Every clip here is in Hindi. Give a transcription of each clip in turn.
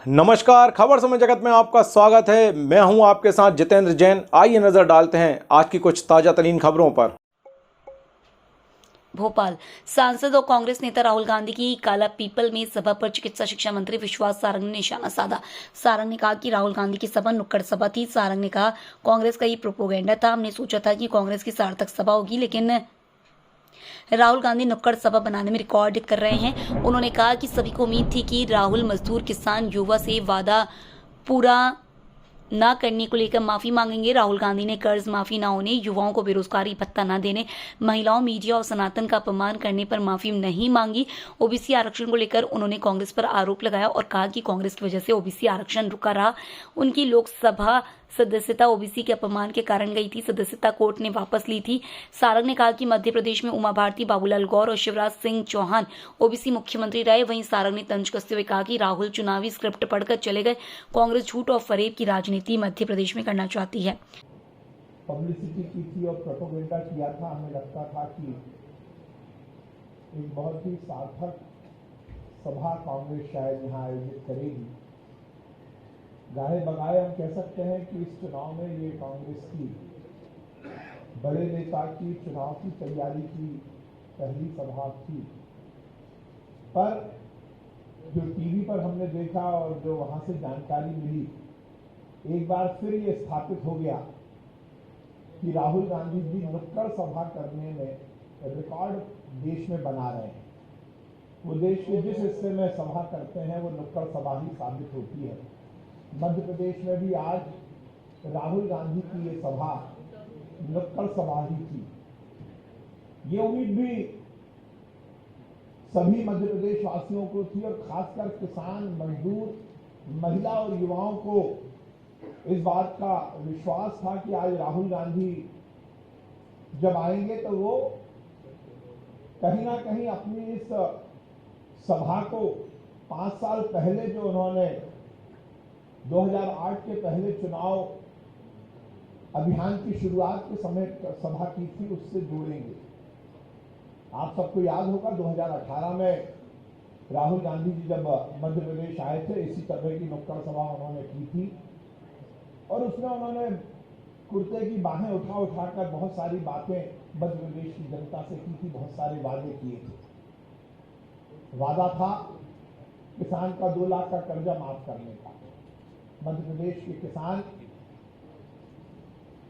नमस्कार, खबर समय जगत में आपका स्वागत है। मैं हूं आपके साथ जितेंद्र जैन। आइए नजर डालते हैं आज की कुछ ताजा तरीन खबरों पर। भोपाल सांसद और कांग्रेस नेता राहुल गांधी की काला पीपल में सभा पर चिकित्सा शिक्षा मंत्री विश्वास सारंग ने निशाना साधा। सारंग ने कहा कि राहुल गांधी की सभा नुक्कड़ सभा थी। सारंग ने कहा, कांग्रेस का ये प्रोपोगेंडा था। हमने सोचा था कि कांग्रेस की सार्थक सभा होगी, लेकिन राहुल गांधी नुक्कड़ सभा बनाने में रिकॉर्ड कर रहे हैं। उन्होंने कहा कि सभी को उम्मीद थी कि राहुल मजदूर, किसान, युवा से वादा पूरा न करने को लेकर माफी मांगेंगे। राहुल गांधी ने कर्ज माफी न होने, युवाओं को बेरोजगारी भत्ता न देने, महिलाओं, मीडिया और सनातन का अपमान करने पर माफी नहीं मांगी। ओबीसी आरक्षण को लेकर उन्होंने कांग्रेस पर आरोप लगाया और कहा कि कांग्रेस की वजह से ओबीसी आरक्षण रुका रहा। उनकी लोकसभा सदस्यता ओबीसी के अपमान के कारण गई थी। सदस्यता कोर्ट ने वापस ली थी। सारंग ने कहा कि मध्य प्रदेश में उमा भारती, बाबूलाल गौर और शिवराज सिंह चौहान ओबीसी मुख्यमंत्री रहे। वहीं सारंग ने तंज कसते हुए कहा कि राहुल चुनावी स्क्रिप्ट पढ़कर चले गए। कांग्रेस झूठ और फरेब की राजनीति मध्य प्रदेश में करना चाहती है। पब्लिसिटी की थी और प्रोपेगेंडा किया था। हमें लगता था कि एक बहुत ही सार्थक सभा कांग्रेस शायद यहाँ आयोजित करेगी। गाहे बगाए हम कह सकते हैं कि इस चुनाव में ये कांग्रेस की बड़े नेता की चुनाव की तैयारी की पहली सभा थी। पर जो टीवी पर हमने देखा और जो वहां से जानकारी मिली, एक बार फिर ये स्थापित हो गया कि राहुल गांधी जी नुक्कड़ सभा करने में रिकॉर्ड देश में बना रहे हैं। वो देश के जिस हिस्से में सभा करते हैं वो नुक्कड़ सभा ही साबित होती है। मध्य प्रदेश में भी आज राहुल गांधी की ये सभा नुक्कड़ सभा ही थी। ये उम्मीद भी सभी मध्य प्रदेश वासियों को थी और खासकर किसान, मजदूर, महिला और युवाओं को इस बात का विश्वास था कि आज राहुल गांधी जब आएंगे तो वो कहीं ना कहीं अपनी इस सभा को 5 साल पहले जो उन्होंने 2008 के पहले चुनाव अभियान की शुरुआत के समय सभा की थी उससे जोड़ेंगे। आप सबको याद होगा 2018 में राहुल गांधी जी जब मध्य प्रदेश आए थे, इसी तरह की नुक्कड़ सभा उन्होंने की थी और उसमें उन्होंने कुर्ते की बाहें उठा उठाकर बहुत सारी बातें मध्य प्रदेश की जनता से की थी, बहुत सारे वादे किए थे। वादा था किसान का 2 लाख का कर्जा माफ करने का। मध्य प्रदेश के किसान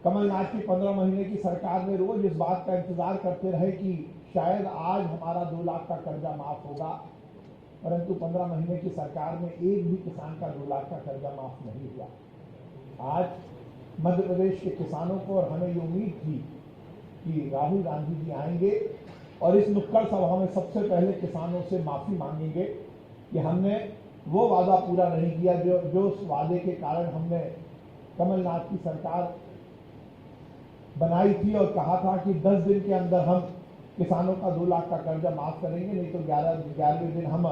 कमलनाथ की 15 महीने की सरकार में रोज इस बात का इंतजार करते रहे कि शायद आज हमारा 2 लाख का कर्जा माफ होगा, परंतु 15 महीने की सरकार में एक भी किसान का 2 लाख का कर्जा माफ नहीं हुआ। आज मध्य प्रदेश के किसानों को और हमें ये उम्मीद थी कि राहुल गांधी जी आएंगे और इस नुक्कड़ सभा में सबसे पहले किसानों से माफी मांगेंगे कि हमने वो वादा पूरा नहीं किया जो उस वादे के कारण हमने कमलनाथ की सरकार बनाई थी और कहा था कि 10 दिन के अंदर हम किसानों का 2 लाख का कर्जा माफ करेंगे, नहीं तो 11वें दिन हम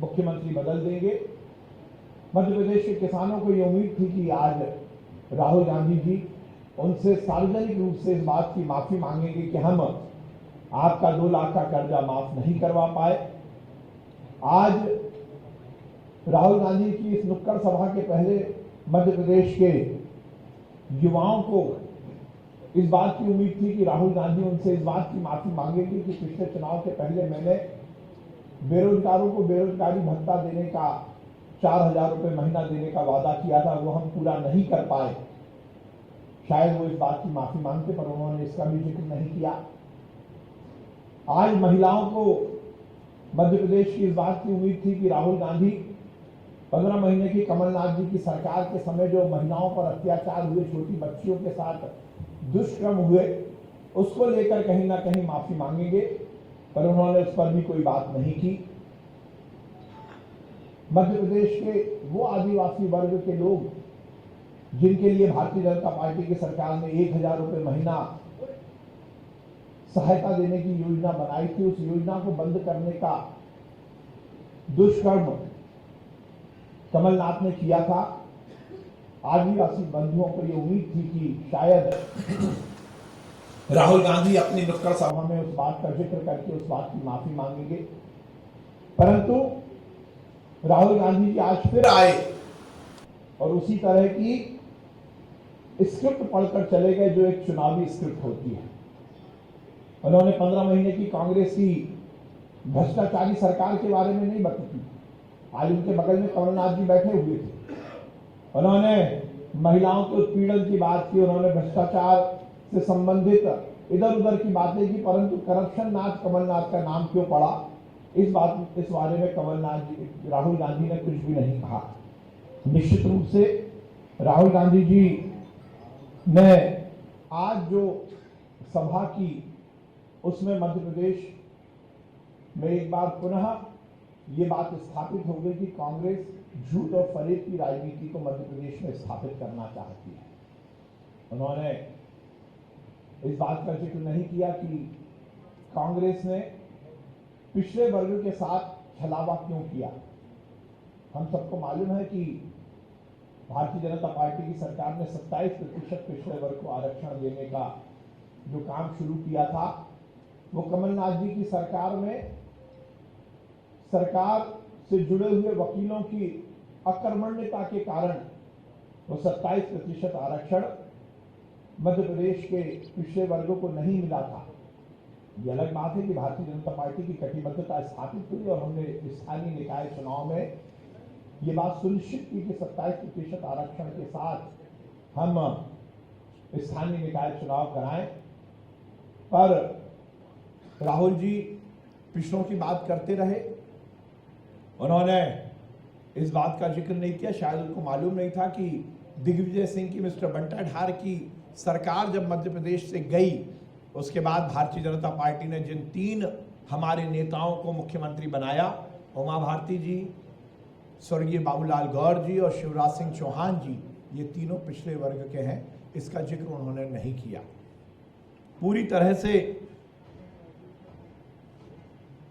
मुख्यमंत्री बदल देंगे। मध्य प्रदेश के किसानों को ये उम्मीद थी कि आज राहुल गांधी जी उनसे सार्वजनिक रूप से इस बात की माफी मांगेंगे कि हम आपका 2 लाख का कर्जा माफ नहीं करवा पाए। आज राहुल गांधी की इस नुक्कड़ सभा के पहले मध्य प्रदेश के युवाओं को इस बात की उम्मीद थी कि राहुल गांधी उनसे इस बात की माफी मांगेंगे कि पिछले चुनाव के पहले मैंने बेरोजगारों को बेरोजगारी भत्ता देने का 4,000 रुपए महीना देने का वादा किया था, वो हम पूरा नहीं कर पाए। शायद वो इस बात की माफी मांगते, पर उन्होंने इसका भी जिक्र नहीं किया। आज महिलाओं को मध्य प्रदेश की इस बात की उम्मीद थी कि राहुल गांधी 15 महीने की कमलनाथ जी की सरकार के समय जो महिलाओं पर अत्याचार हुए, छोटी बच्चियों के साथ दुष्कर्म हुए, उसको लेकर कहीं ना कहीं माफी मांगेंगे, पर उन्होंने उस पर भी कोई बात नहीं की। मध्य प्रदेश के वो आदिवासी वर्ग के लोग जिनके लिए भारतीय जनता पार्टी की सरकार ने 1,000 रुपए महीना सहायता देने की योजना बनाई थी, उस योजना को बंद करने का दुष्कर्म कमलनाथ ने किया था। आदिवासी बंधुओं को ये उम्मीद थी कि शायद राहुल गांधी अपनी नुक्कड़ सभा में उस बात का जिक्र करके उस बात की माफी मांगेंगे, परंतु राहुल गांधी जी आज फिर आए और उसी तरह की स्क्रिप्ट पढ़कर चले गए जो एक चुनावी स्क्रिप्ट होती है। उन्होंने 15 महीने की कांग्रेस की भ्रष्टाचारी सरकार के बारे में नहीं बताई। आज उनके बगल में कमलनाथ जी बैठे हुए थे। उन्होंने महिलाओं के उत्पीड़न की बात की, उन्होंने भ्रष्टाचार से संबंधित इधर उधर की बातें की, परंतु करप्शन नाथ कमलनाथ का नाम क्यों पड़ा इस बारे में राहुल गांधी ने कुछ भी नहीं कहा। निश्चित रूप से राहुल गांधी जी ने आज जो सभा की उसमें मध्य प्रदेश में एक बार पुनः ये बात स्थापित हो गई कि कांग्रेस झूठ और फरेब की राजनीति को मध्य प्रदेश में स्थापित करना चाहती है। उन्होंने इस बात का जिक्र नहीं किया कि कांग्रेस ने पिछड़े वर्ग के साथ छलावा क्यों किया। हम सबको मालूम है कि भारतीय जनता पार्टी की सरकार ने 27% पिछड़े वर्ग को आरक्षण देने का जो काम शुरू किया था वो कमलनाथ जी की सरकार में सरकार से जुड़े हुए वकीलों की अकर्मण्यता के कारण वो 27% आरक्षण मध्य प्रदेश के पिछड़े वर्गों को नहीं मिला था। ये अलग बात है कि भारतीय जनता पार्टी की कटिबद्धता स्थापित हुई और हमने स्थानीय निकाय चुनाव में ये बात सुनिश्चित की कि 27% आरक्षण के साथ हम स्थानीय निकाय चुनाव कराएं। पर राहुल जी पिछड़ों की बात करते रहे। उन्होंने इस बात का जिक्र नहीं किया, शायद उनको मालूम नहीं था कि दिग्विजय सिंह की मिस्टर बंटा ढार की सरकार जब मध्य प्रदेश से गई उसके बाद भारतीय जनता पार्टी ने जिन 3 हमारे नेताओं को मुख्यमंत्री बनाया, उमा भारती जी, स्वर्गीय बाबूलाल गौर जी और शिवराज सिंह चौहान जी, ये तीनों पिछड़े वर्ग के हैं। इसका जिक्र उन्होंने नहीं किया। पूरी तरह से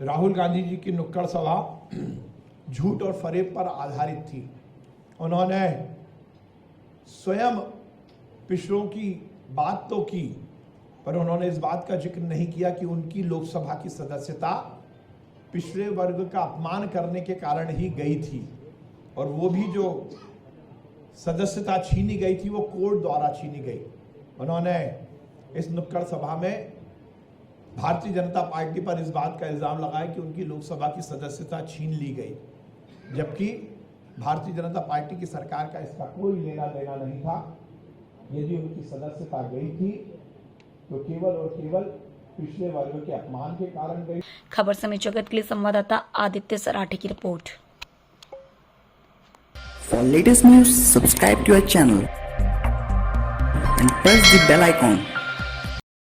राहुल गांधी जी की नुक्कड़ सभा झूठ और फरेब पर आधारित थी। उन्होंने स्वयं पिछड़ों की बात तो की, पर उन्होंने इस बात का जिक्र नहीं किया कि उनकी लोकसभा की सदस्यता पिछड़े वर्ग का अपमान करने के कारण ही गई थी और वो भी जो सदस्यता छीनी गई थी वो कोर्ट द्वारा छीनी गई। उन्होंने इस नुक्कड़ सभा में भारतीय जनता पार्टी पर इस बात का इल्जाम लगाया कि उनकी लोकसभा की सदस्यता छीन ली गई, जबकि भारतीय जनता पार्टी की सरकार का इसका कोई लेना देना नहीं था। यदि उनकी सदस्यता गई थी तो केवल और केवल पिछले वर्ग के अपमान के कारण गई। खबर समय जगत के लिए संवाददाता आदित्य सराठे की report. For latest news, subscribe to our channel and press the bell icon.